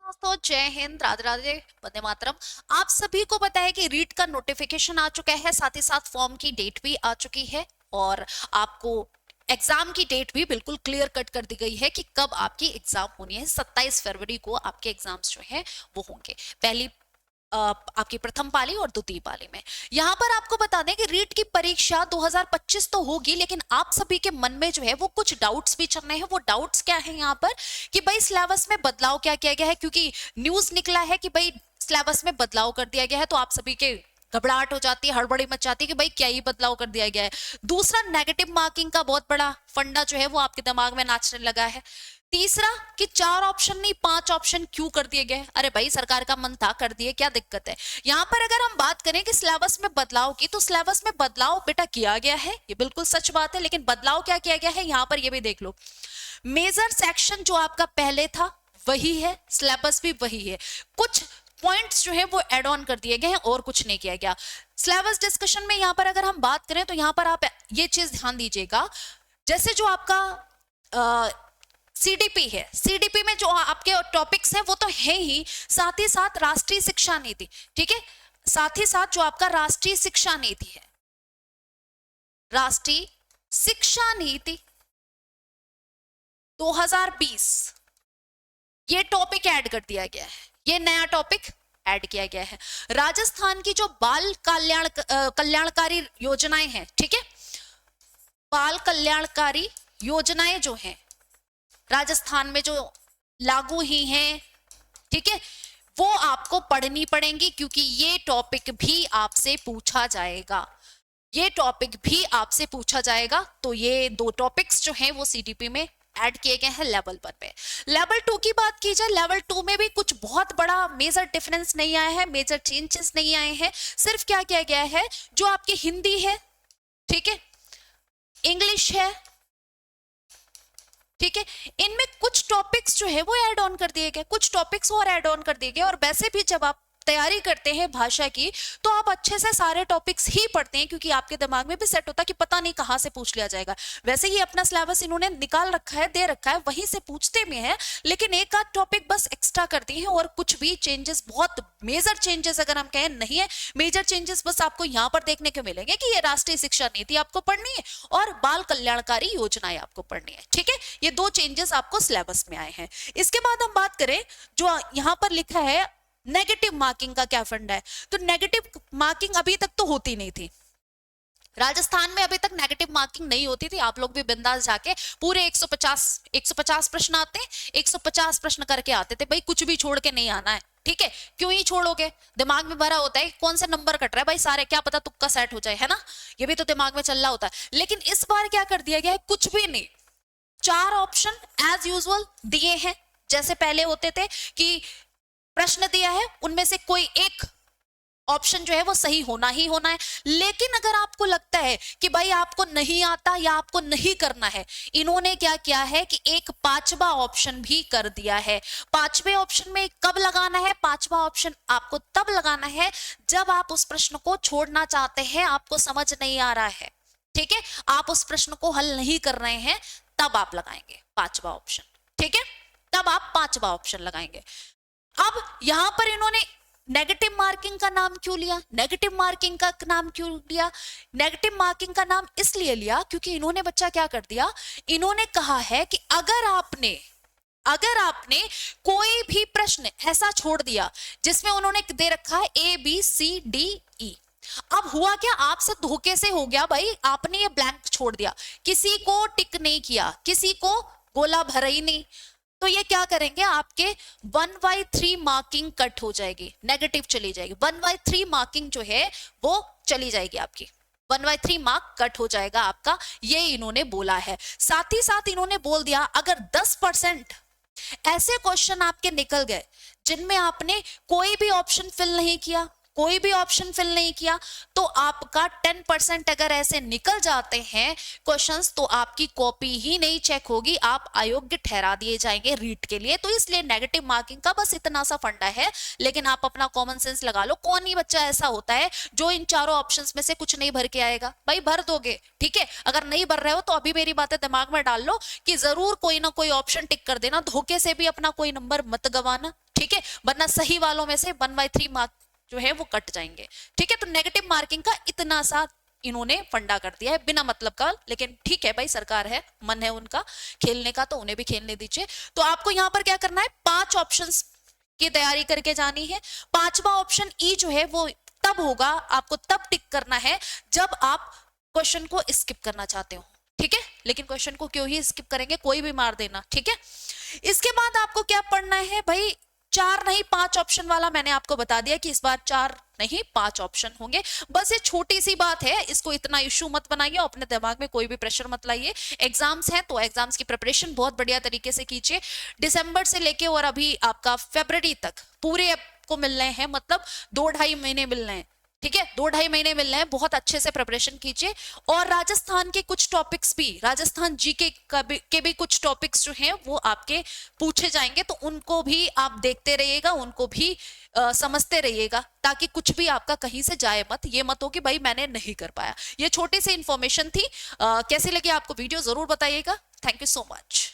दोस्तों जय हिंद, राधे राधे, वंदे मातरम। आप सभी को पता है कि रीट का नोटिफिकेशन आ चुका है, साथ ही साथ फॉर्म की डेट भी आ चुकी है और आपको एग्जाम की डेट भी बिल्कुल क्लियर कट कर दी गई है कि कब आपकी एग्जाम होनी है। 27 फरवरी को आपके एग्जाम्स जो हैं वो होंगे, पहली आपकी प्रथम पाली और द्वितीय पाली में। यहां पर आपको बता दें कि रीट की परीक्षा 2025 तो होगी, लेकिन आप सभी के मन में जो है वो कुछ डाउट्स भी चल रहे हैं। वो डाउट्स क्या है यहाँ पर कि भाई सिलेबस में बदलाव क्या किया गया है, क्योंकि न्यूज निकला है कि भाई सिलेबस में बदलाव कर दिया गया है, तो आप सभी के घबराहट हो जाती है, हड़बड़ी मच जाती है कि भाई क्या ही बदलाव कर दिया गया है। दूसरा, नेगेटिव मार्किंग का बहुत बड़ा फंडा जो है वो आपके दिमाग में नाचने लगा है। तीसरा कि 4 ऑप्शन नहीं 5 ऑप्शन क्यों कर दिए गए। अरे भाई सरकार का मन था, कर दिए, क्या दिक्कत है। यहाँ पर अगर हम बात करें कि सिलेबस में बदलाव की, तो सिलेबस में बदलाव बेटा किया गया है, ये बिल्कुल सच बात है, लेकिन बदलाव क्या किया गया है यहाँ पर ये भी देख लो। मेजर सेक्शन जो आपका पहले था वही है, सिलेबस भी वही है, कुछ पॉइंट्स जो है वो एड ऑन कर दिए गए हैं और कुछ नहीं किया गया। सिलेबस डिस्कशन में यहाँ पर अगर हम बात करें तो यहाँ पर आप ये चीज ध्यान दीजिएगा, जैसे जो आपका सीडीपी है, सीडीपी में जो आपके टॉपिक्स हैं वो तो है ही, साथ ही साथ राष्ट्रीय शिक्षा नीति, ठीक है, साथ ही साथ जो आपका राष्ट्रीय शिक्षा नीति है, राष्ट्रीय शिक्षा नीति 2020, ये टॉपिक ऐड कर दिया गया है, ये नया टॉपिक ऐड किया गया है। राजस्थान की जो बाल कल्याणकारी योजनाएं हैं, ठीक है, बाल कल्याणकारी योजनाएं जो हैं राजस्थान में जो लागू ही हैं, ठीक है, वो आपको पढ़नी पड़ेंगी, क्योंकि ये टॉपिक भी आपसे पूछा जाएगा, ये टॉपिक भी आपसे पूछा जाएगा। तो ये 2 टॉपिक्स जो हैं वो सीडीपी में ऐड किए गए हैं लेवल 1 पे। लेवल 2 की बात की जाए, लेवल 2 में भी कुछ बहुत बड़ा मेजर डिफरेंस नहीं आया है, मेजर चेंजेस नहीं आए हैं। सिर्फ क्या किया गया है, जो आपकी हिंदी है, ठीक है, इंग्लिश है, ठीक है, इनमें कुछ टॉपिक्स जो है वो ऐड ऑन कर दिए गए, कुछ टॉपिक्स और ऐड ऑन कर दिए गए। और वैसे भी जब आप तैयारी करते हैं भाषा की तो आप अच्छे से सारे टॉपिक्स ही पढ़ते हैं, क्योंकि आपके दिमाग में भी सेट होता है कि पता नहीं कहां से पूछ लिया जाएगा। वैसे ही अपना सिलेबस इन्होंने निकाल रखा है, दे रखा है, वहीं से पूछते में है, लेकिन एक आध टॉपिक बस एक्स्ट्रा कर दिए हैं और कुछ भी चेंजेस, बहुत मेजर चेंजेस अगर हम कहें नहीं है। मेजर चेंजेस बस आपको यहाँ पर देखने को मिलेंगे कि ये राष्ट्रीय शिक्षा नीति आपको पढ़नी है और बाल कल्याणकारी योजनाएं आपको पढ़नी है, ठीक है, ये 2 चेंजेस आपको सिलेबस में आए हैं। इसके बाद हम बात करें, जो यहाँ पर लिखा है नेगेटिव मार्किंग का क्या फंड है, तो नेगेटिव मार्किंग अभी तक तो होती नहीं थी राजस्थान में, अभी तक नेगेटिव मार्किंग नहीं होती थी। आप लोग भी बिंदास जाके पूरे 150 प्रश्न आते हैं, 150 प्रश्न करके आते थे भाई, कुछ भी छोड़ के नहीं आना है, ठीक है। क्यों ही छोड़ोगे, दिमाग में भरा होता है कौन सा नंबर कट रहा है भाई, सारे क्या पता तुक्का सेट हो जाए, है ना, ये भी तो दिमाग में चल रहा होता है। लेकिन इस बार क्या कर दिया गया है, कुछ भी नहीं, 4 ऑप्शन एज यूजुअल दिए हैं, जैसे पहले होते थे कि प्रश्न दिया है उनमें से कोई एक ऑप्शन जो है वो सही होना ही होना है। लेकिन अगर आपको लगता है कि भाई आपको नहीं आता या आपको नहीं करना है, इन्होंने क्या किया है कि एक 5वां ऑप्शन भी कर दिया है। 5वें ऑप्शन में कब लगाना है, 5वां ऑप्शन आपको तब लगाना है जब आप उस प्रश्न को छोड़ना चाहते हैं, आपको समझ नहीं आ रहा है, ठीक है, आप उस प्रश्न को हल नहीं कर रहे हैं, तब आप लगाएंगे 5वां ऑप्शन, ठीक है, तब आप 5वां ऑप्शन लगाएंगे। अब यहां पर इन्होंने नेगेटिव मार्किंग का नाम क्यों लिया, नेगेटिव मार्किंग का नाम क्यों लिया, नेगेटिव मार्किंग का नाम इसलिए लिया क्योंकि इन्होंने बच्चा क्या कर दिया, इन्होंने कहा है कि अगर आपने कोई भी प्रश्न ऐसा छोड़ दिया जिसमें उन्होंने दे रखा है ABCDE, अब हुआ क्या, आपसे धोखे से हो गया भाई, आपने ये ब्लैंक छोड़ दिया, किसी को टिक नहीं किया, किसी को गोला भरा ही नहीं, तो ये क्या करेंगे, आपके 1/3 मार्किंग कट हो जाएगी, नेगेटिव चली जाएगी, 1/3 मार्किंग जो है वो चली जाएगी आपकी, 1/3 मार्क कट हो जाएगा आपका, ये इन्होंने बोला है। साथ ही साथ इन्होंने बोल दिया अगर 10% ऐसे क्वेश्चन आपके निकल गए जिनमें आपने कोई भी ऑप्शन फिल नहीं किया, कोई भी ऑप्शन फिल नहीं किया, तो आपका 10% अगर ऐसे निकल जाते हैं क्वेश्चंस, तो आपकी कॉपी ही नहीं चेक होगी, आप अयोग्य ठहरा दिए जाएंगे रीट के लिए। तो इसलिए नेगेटिव मार्किंग का बस इतना सा फंडा है, लेकिन आप अपना कॉमन सेंस लगा लो, कौन ही बच्चा ऐसा होता है जो इन चारों ऑप्शंस में से कुछ नहीं भर के आएगा, भाई भर दोगे, ठीक है, अगर नहीं भर रहे हो तो अभी मेरी बातें दिमाग में डाल लो कि जरूर कोई ना कोई ऑप्शन टिक कर देना, धोखे से भी अपना कोई नंबर मत गवाना, ठीक है, वरना सही वालों में से 1/3 मार्क जो है वो कट जाएंगे। ठीक है, तो नेगेटिव मार्किंग का इतना सा इन्होंने फंडा कर दिया है बिना मतलब का, लेकिन ठीक है भाई, सरकार है, मन है उनका खेलने का, तो उन्हें भी खेलने दीजिए। तो आपको यहां पर क्या करना है, 5 ऑप्शंस की तैयारी करके जानी है। 5वां ऑप्शन ई जो है वो तब होगा, आपको तब टिक करना है जब आप क्वेश्चन को स्किप करना चाहते हो। ठीक है, लेकिन क्वेश्चन को क्यों ही स्किप करेंगे, कोई भी मार देना। ठीक है, इसके बाद आपको क्या पढ़ना है भाई, 4 नहीं 5 ऑप्शन वाला मैंने आपको बता दिया कि इस बार 4 नहीं 5 ऑप्शन होंगे। बस ये छोटी सी बात है, इसको इतना इश्यू मत बनाइए, अपने दिमाग में कोई भी प्रेशर मत लाइए। एग्जाम्स हैं तो एग्जाम्स की प्रिपरेशन बहुत बढ़िया तरीके से कीजिए। दिसंबर से लेके और अभी आपका फरवरी तक पूरे आपको मिल रहे हैं, मतलब 2-2.5 महीने मिल रहे हैं। ठीक है, 2-2.5 महीने मिल रहे हैं, बहुत अच्छे से प्रिपरेशन कीजिए। और राजस्थान के कुछ टॉपिक्स भी, राजस्थान जीके के भी कुछ टॉपिक्स जो हैं वो आपके पूछे जाएंगे, तो उनको भी आप देखते रहिएगा, उनको भी समझते रहिएगा, ताकि कुछ भी आपका कहीं से जाए मत, ये मत हो कि भाई मैंने नहीं कर पाया। ये छोटी सी इंफॉर्मेशन थी। कैसी लगी आपको वीडियो जरूर बताइएगा। Thank you so much.